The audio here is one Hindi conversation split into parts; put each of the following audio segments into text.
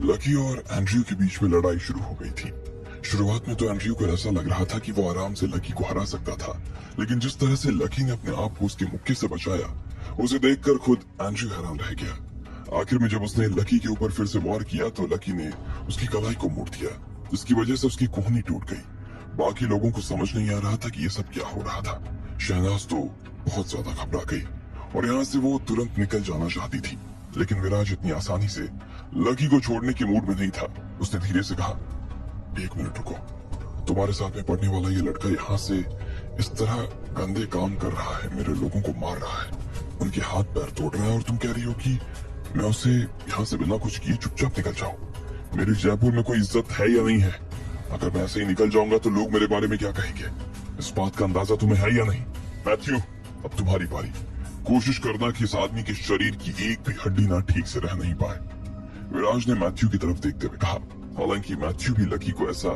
लकी और एंड्रयू के बीच में लड़ाई शुरू हो गई थी। शुरुआत में तो एंड्रयू को ऐसा लग रहा था कि वो आराम से लकी को हरा सकता था, लेकिन जिस तरह से लकी ने अपने आप को उसके मुक्के से बचाया, उसे देखकर खुद एंड्रयू हैरान रह गया। आखिर में जब उसने लकी के ऊपर फिर से वार किया तो लकी ने उसकी कलाई को मोड़ दिया, जिसकी वजह से उसकी कोहनी टूट गई। बाकी लोगों को समझ नहीं आ रहा था कि ये सब क्या हो रहा था। शहनाज तो बहुत ज्यादा घबरा गई और यहाँ से वो तुरंत निकल जाना चाहती थी, लेकिन विराज इतनी आसानी से लकी को छोड़ने के मूड में नहीं था। उसने धीरे से कहा, 1 मिनट रुको, तुम्हारे साथ में पढ़ने वाला ये लड़का यहाँ से इस तरह गंदे काम कर रहा है, मेरे लोगों को मार रहा है, उनके हाथ पैर तोड़ रहा है, और तुम कह रही हो कि मैं उसे यहाँ से बिना कुछ किए चुपचाप निकल जाऊं। मेरी जयपुर में कोई इज्जत है या नहीं है? अगर मैं ऐसे ही निकल जाऊंगा तो लोग मेरे बारे में क्या कहेंगे? इस बात का अंदाजा तुम्हें है या नहीं? मैथ्यू, अब तुम्हारी बारी। कोशिश करना कि इस आदमी के शरीर की एक भी हड्डी ना ठीक से रह नहीं पाए। विराज ने मैथ्यू की तरफ देखते हुए कहा। हालांकि मैथ्यू भी लकी को ऐसा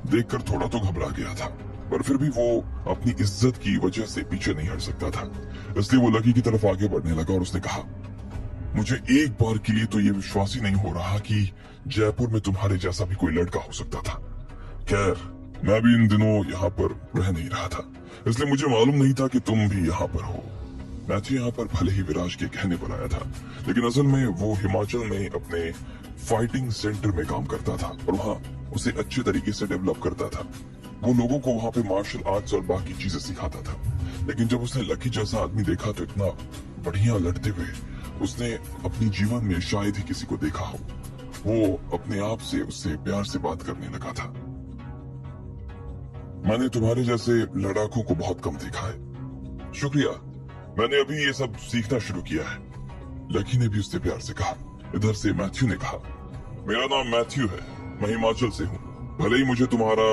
देखकर थोड़ा तो घबरा गया था, पर फिर भी वो अपनी इज्जत की वजह से पीछे नहीं हट सकता था, इसलिए वो लकी की तरफ आगे बढ़ने लगा और उसने कहा, मुझे एक बार के लिए तो ये विश्वास ही नहीं हो रहा कि जयपुर में तुम्हारे जैसा भी कोई लड़का हो सकता था। खैर, मैं भी इन दिनों यहाँ पर रह नहीं रहा था, इसलिए मुझे मालूम नहीं था कि तुम भी यहाँ पर हो। मैथ्यू यहाँ पर भले ही विराज के कहने पर आया था, लेकिन असल में वो हिमाचल में अपने फाइटिंग सेंटर में काम करता था और वहाँ उसे अच्छे तरीके से डेवलप करता था। वो लोगों को वहाँ पे मार्शल आर्ट्स और बाकी चीजें सिखाता था। लेकिन जब उसने लकी जैसा आदमी देखा तो इतना बढ़िया लड़ते हुए उसने अपने जीवन में शायद ही किसी को देखा हो। वो अपने आप से उससे प्यार से बात करने लगा था। मैंने तुम्हारे जैसे लड़ाकों को बहुत कम देखा है। शुक्रिया, मैंने अभी ये सब सीखना शुरू किया है। लकी ने भी उससे प्यार से कहा। इधर से मैथ्यू ने कहा, मेरा नाम मैथ्यू है, मैं हिमाचल से हूँ। भले ही मुझे तुम्हारा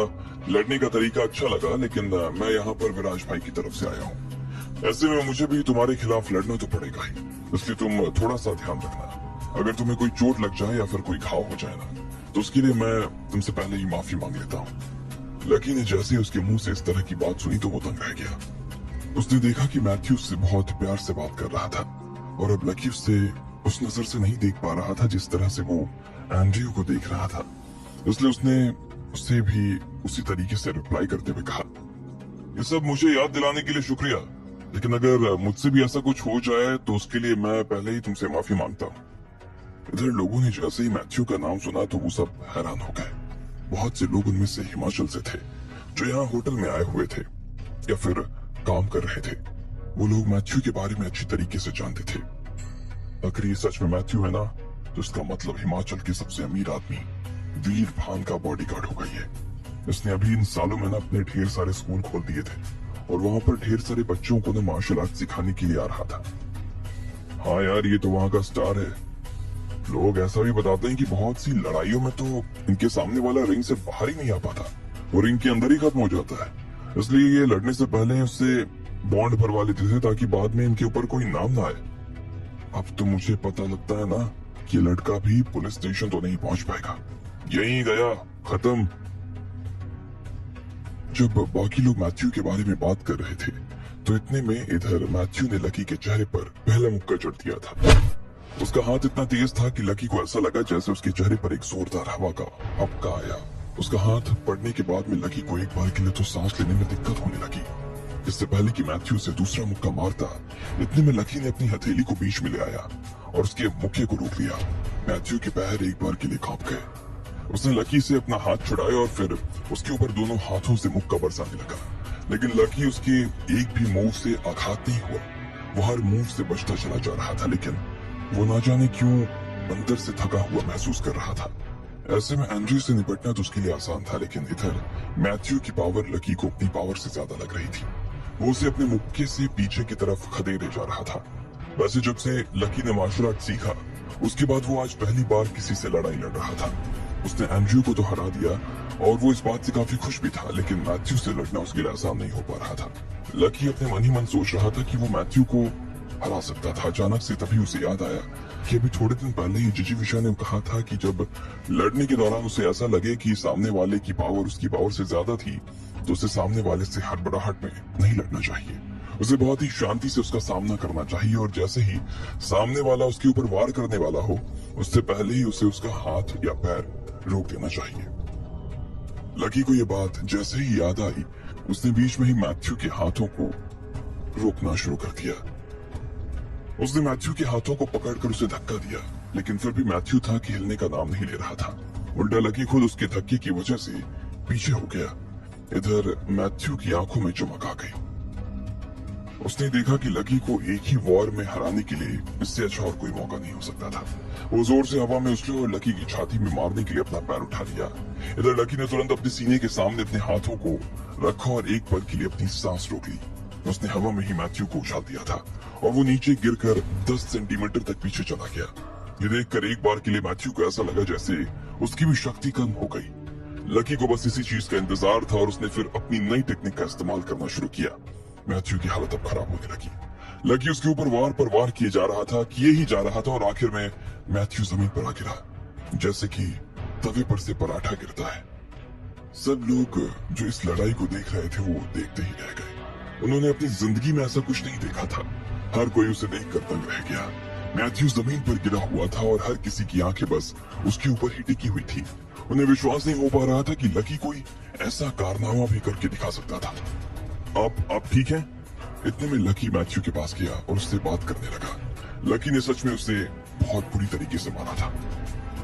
लड़ने का तरीका अच्छा लगा, लेकिन मैं यहाँ पर विराज भाई की तरफ से आया हूँ। ऐसे में मुझे भी तुम्हारे खिलाफ लड़ना तो पड़ेगा ही, इसलिए तुम थोड़ा सा ध्यान रखना। अगर तुम्हें कोई चोट लग जाए या फिर कोई घाव हो जाए ना, तो उसके लिए मैं तुमसे पहले ही माफी मांग लेता हूँ। लकी ने जैसे उसके मुंह से इस तरह की बात सुनी तो वो दंग रह गया। उसने देखा कि मैथ्यू उससे बहुत प्यार से बात कर रहा था और अब लकी उससे उस नजर से नहीं देख पा रहा था जिस तरह से वो एंड्रयू को देख रहा था, इसलिए उसने उससे भी उसी तरीके से रिप्लाई करते हुए कहा, ये सब मुझे याद दिलाने के लिए शुक्रिया, लेकिन अगर मुझसे भी ऐसा कुछ हो जाए तो उसके लिए मैं पहले ही तुमसे माफी मांगता हूँ। इधर लोगों ने जैसे ही मैथ्यू का नाम सुना तो वो सब हैरान हो गए। बहुत से लोग उनमें से हिमाचल से थे, जो यहाँ होटल में आए हुए थे या फिर काम कर रहे थे। वो लोग मैथ्यू के बारे में अच्छी तरीके से जानते थे। अगर ये सच में मैथ्यू है ना, तो इसका मतलब हिमाचल के सबसे अमीर आदमी वीर भान का बॉडीगार्ड हो गई है। इसने अभी इन सालों में ना अपने ढेर सारे स्कूल खोल दिए थे और वहाँ पर ढेर सारे बच्चों को ना मार्शल आर्ट सिखाने के लिए आ रहा था। हाँ यार, ये तो वहाँ का स्टार है। लोग ऐसा भी बताते हैं कि बहुत सी लड़ाइयों में तो इनके सामने वाला रिंग से बाहर ही नहीं आ पाता, वो रिंग के अंदर ही खत्म हो जाता है। इसलिए ये लड़ने से पहले उससे बॉन्ड भरवा लेते थे ताकि बाद में इनके ऊपर कोई नाम ना आए। अब तो मुझे पता लगता है ना कि लड़का भी पुलिस स्टेशन तो नहीं पहुंच पाएगा, यहीं गया, खत्म। जब बाकी लोग मैथ्यू के बारे में बात कर रहे थे तो इतने में इधर मैथ्यू ने लकी के चेहरे पर पहला मुक्का जड़ दिया था। उसका हाथ इतना तेज था कि लकी को ऐसा लगा जैसे उसके चेहरे पर एक जोरदार हवा का झपका आया। उसका हाथ पड़ने के बाद में लकी को एक बार के लिए तो सांस लेने में दिक्कत होने लगी। इससे पहले कि मैथ्यू से दूसरा मुक्का मारता, इतने में लकी ने अपनी हथेली को बीच में ले आया और उसके मुक्के को रोक लिया। मैथ्यू के पैर एक बार के लिए कांप गए। उसने लकी से अपना हाथ छुड़ाया और फिर उसके ऊपर दोनों हाथों से मुक्का बरसाने लगा, लेकिन लकी उसके एक भी मूव से आघात नहीं हुआ। वो हर मूव से बचता चला जा रहा था, लेकिन वो ना जाने क्यों अंदर से थका हुआ महसूस कर रहा था। ऐसे में एंड्रयू से निपटना तो उसके लिए आसान था, लेकिन इधर मैथ्यू की पावर लकी को अपनी पावर से ज्यादा लग रही थी। वो उसे अपने मुक्के से पीछे की तरफ खदेड़े जा रहा था। वैसे जब से लकी ने मार्शल आर्ट सीखा, उसके बाद वो आज पहली बार किसी से लड़ाई लड़ रहा था। उसने एंड्रयू को तो हरा दिया और वो इस बात से काफी खुश भी था, लेकिन मैथ्यू से लड़ना उसके लिए आसान नहीं हो पा रहा था। लकी अपने मन ही मन सोच रहा था कि वो मैथ्यू को हरा सकता था। अचानक से तभी उसे याद आया कि अभी थोड़े दिन पहले ही जिजीविषा ने कहा था कि जब लड़ने के दौरान उसे ऐसा लगे कि सामने वाले की पावर उसकी पावर से ज्यादा थी, तो उसे सामने वाले से हड़बड़ाहट में नहीं लड़ना चाहिए। उसे बहुत ही शांति से उसका सामना करना चाहिए और जैसे ही सामने वाला उसके ऊपर वार करने वाला हो उससे पहले ही उसे उसका हाथ या पैर रोक देना चाहिए। लकी को यह बात जैसे ही याद आई उसने बीच में ही मैथ्यू के हाथों को रोकना शुरू कर दिया। उसने मैथ्यू के हाथों को पकड़कर उसे धक्का दिया, लेकिन फिर भी मैथ्यू था कि हिलने का नाम नहीं ले रहा था। उल्टा लकी खुद उसके धक्के की वजह से पीछे हो गया। इधर मैथ्यू की आंखों में चमक आ गई। उसने देखा कि लकी को एक ही वॉर में हराने के लिए इससे अच्छा और कोई मौका नहीं हो सकता था। वो जोर से हवा में उछले और लकी की छाती में मारने के लिए अपना पैर उठा लिया। इधर लकी ने तुरंत अपने सीने के सामने अपने हाथों को रखा और एक पल के लिए अपनी सांस रोक ली। उसने हवा में ही मैथ्यू को उछाल दिया था और वो नीचे गिरकर 10 सेंटीमीटर तक पीछे चला गया। ये देखकर एक बार के लिए मैथ्यू को ऐसा लगा जैसे उसकी भी शक्ति कम हो गई। लकी को बस इसी चीज का इंतजार था और उसने फिर अपनी नई टेक्निक का इस्तेमाल करना शुरू किया। मैथ्यू की हालत अब खराब होने लगी। लकी उसके ऊपर वार पर वार किए जा रहा था, किए ही जा रहा था और आखिर में मैथ्यू जमीन पर आ गिरा, जैसे कि तवे पर से पराठा गिरता है। सब लोग जो इस लड़ाई को देख रहे थे वो देखते ही रह गए। उन्होंने अपनी जिंदगी में ऐसा कुछ नहीं देखा था। हर कोई उसे देखकर दंग रह गया। मैथ्यू जमीन पर गिरा हुआ था और हर किसी की आंखें बस उसके ऊपर ही टिकी हुई थी। उन्हें विश्वास नहीं हो पा रहा था कि लकी कोई ऐसा कारनामा भी करके दिखा सकता था। आप ठीक हैं? इतने में लकी मैथ्यू के पास गया और उससे बात करने लगा। लकी ने सच में उसे बहुत बुरी तरीके से मारा था।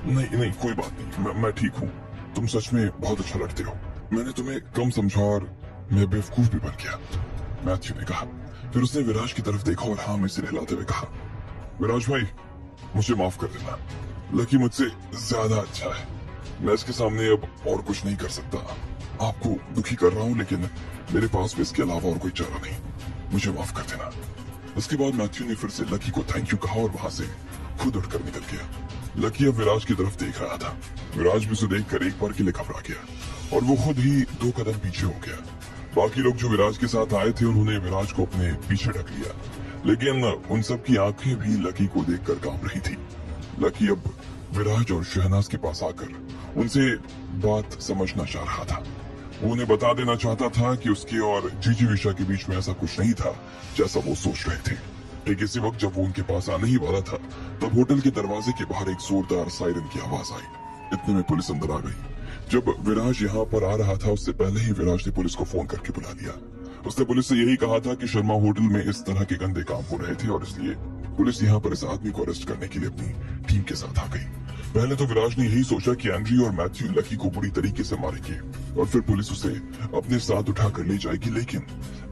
नहीं कोई बात नहीं, मैं ठीक हूँ। तुम सच में बहुत अच्छा लड़ते हो। मैंने तुम्हें कम समझा और मैं बेवकूफ भी बन गया, मैथ्यू ने कहा। फिर उसने विराज की तरफ देखा और हाँ में सिर हिलाते हुए कहा, विराज भाई मुझे माफ कर देना। लकी मुझसे ज्यादा अच्छा है। मैं इसके सामने अब और कुछ नहीं कर सकता। आपको दुखी कर रहा हूँ लेकिन मेरे पास भी इसके अलावा और कोई चारा नहीं। मुझे माफ कर देना। उसके बाद मैथ्यू ने फिर से लकी को थैंक यू कहा और वहां से खुद उठकर निकल गया। लकी अब विराज की तरफ देख रहा था। विराज भी उसे देखकर एक बार के लिए घबरा गया और वो खुद ही 2 कदम पीछे हो गया। बाकी लोग जो विराज के साथ आए थे उन्होंने विराज को अपने पीछे ढक लिया, लेकिन उन सब की आंखें भी लकी को देखकर कांप रही थी। लकी अब विराज और शहनाज के पास आकर उनसे बात समझना चाह रहा था। वो उन्हें बता देना चाहता था कि उसके और जीजी विशा के बीच में ऐसा कुछ नहीं था जैसा वो सोच रहे थे। ठीक इसी वक्त जब वो उनके पास आने ही वाला था तब होटल के दरवाजे के बाहर एक जोरदार सायरन की आवाज आई। इतने में पुलिस अंदर आ गई। जब विराज यहाँ पर आ रहा था उससे पहले ही विराज ने पुलिस को फोन करके बुला लिया। उसने पुलिस से यही कहा था कि शर्मा होटल में इस तरह के गंदे काम हो रहे थे और इसलिए पुलिस यहाँ पर इस आदमी को अरेस्ट करने के लिए अपनी टीम के साथ आ गई। पहले तो विराज ने यही सोचा कि एंड्रयू और मैथ्यू लकी को बुरी तरीके से मारेंगे और फिर पुलिस उसे अपने साथ उठाकर ले जाएगी, लेकिन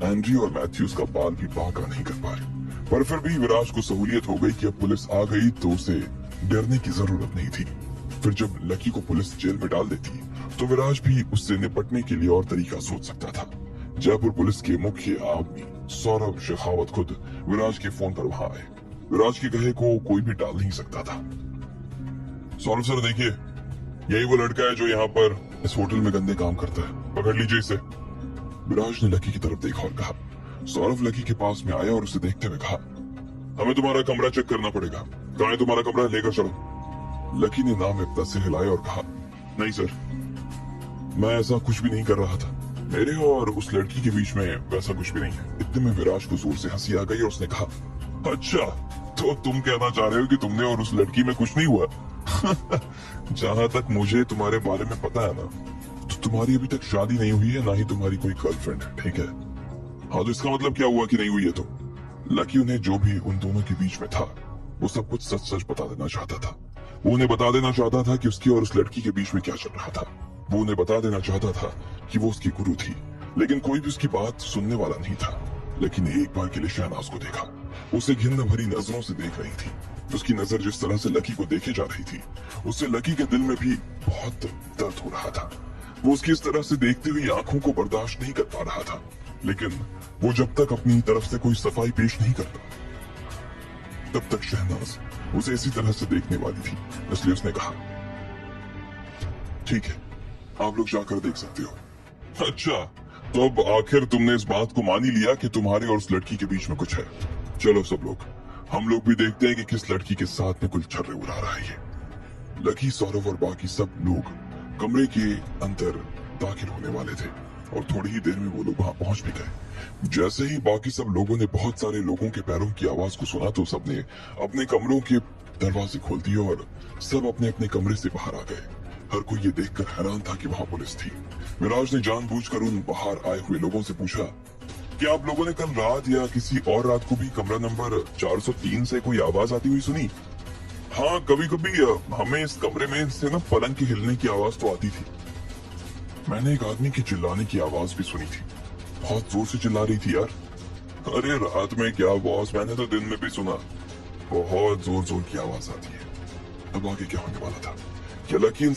एंड्रयू और मैथ्यू उसका बाल भी बांका नहीं कर पाए। पर फिर भी विराज को सहूलियत हो गई कि अब पुलिस आ गई तो उसे डरने की जरूरत नहीं थी। फिर जब लकी को पुलिस जेल में डाल देती तो विराज भी उससे निपटने के लिए और तरीका सोच सकता था। जयपुर पुलिस के मुख्य आदमी सौरभ शेखावत खुद विराज के फोन पर वहां आए। विराज के कहे को कोई भी टाल नहीं सकता था। सौरभ सर देखिए, यही वो लड़का है जो यहाँ पर इस होटल में गंदे काम करता है, पकड़ लीजिए इसे। विराज ने लकी की तरफ देखा और कहा। सौरभ लकी के पास में आया और उसे देखते हुए कहा, हमें तुम्हारा कमरा चेक करना पड़ेगा। कहाँ है तुम्हारा कमरा, लेकर चलो। लकी ने नाम अपना सिर हिलाया और कहा, नहीं सर, मैं ऐसा कुछ भी नहीं कर रहा था। मेरे और उस लड़की के बीच में वैसा कुछ भी नहीं है। इतने में विराज को जोर से हंसी आ गई और उसने कहा, अच्छा तो तुम कहना चाह रहे हो कि तुमने और उस लड़की में कुछ नहीं हुआ? जहां तक मुझे तुम्हारे बारे में पता है ना, तो तुम्हारी अभी तक शादी नहीं हुई है, ना ही तुम्हारी कोई गर्लफ्रेंड है, ठीक है? हाँ, तो इसका मतलब क्या हुआ कि नहीं हुई है? तो लकी उन्हें जो भी उन दोनों के बीच में था वो सब कुछ सच सच बता देना चाहता था। वो उन्हें बता देना चाहता था कि उसकी और उस लड़की के बीच में क्या चल रहा था। वो उन्हें बता देना चाहता था कि वो उसकी गुरु थी, लेकिन कोई भी उसकी बात सुनने वाला नहीं था। लेकिन एक बार के लिए शहनाज को देखा। उसे घिन्न भरी नजरों से देख रही थी। उसकी नजर जिस तरह से लकी को देखे जा रही थी उससे लकी के दिल में भी बहुत दर्द हो रहा था। वो उसकी इस तरह से देखती हुई आंखों को बर्दाश्त नहीं कर पा रहा था, लेकिन वो जब तक अपनी तरफ से कोई सफाई पेश नहीं करता तब तक शहनाज उसे इसी तरह से देखने वाली थी। इसलिए उसने कहा, ठीक है, आप लोग जाकर देख सकते हो। अच्छा, तो अब आखिर तुमने इस बात को मान ही लिया कि तुम्हारे और उस लड़की के बीच में कुछ है। चलो सब लोग, हम लोग भी देखते हैं कि किस लड़की के साथ में कुल छर्रे उड़ा रहा है ये। लकी, सौरभ और बाकी सब लोग कमरे के अंदर दाखिल होने वाले थे और थोड़ी ही देर में वो लोग वहां पहुंच भी गए। जैसे ही बाकी सब लोगों ने बहुत सारे लोगों के पैरों की आवाज को सुना तो सबने अपने कमरों के दरवाजे खोल दिए और सब अपने अपने कमरे से बाहर आ गए। हर कोई ये देखकर हैरान था कि वहां पुलिस थी। मिराज ने जानबूझकर उन बाहर आए हुए लोगों से पूछा, क्या आप लोगों ने कल रात या किसी और रात को भी कमरा नंबर 403 से कोई आवाज आती हुई सुनी? हाँ, कभी कभी हमें इस कमरे में से ना पलंग के हिलने की आवाज तो आती थी। मैंने एक आदमी की चिल्लाने की आवाज भी सुनी थी। बहुत जोर से चिल्ला रही थी यार। अरे रात में क्या बॉस, मैंने तो दिन में भी सुना। बहुत जोर जोर की आवाज आती है। अब आगे क्या होने वाला था? क्या लकी इंसान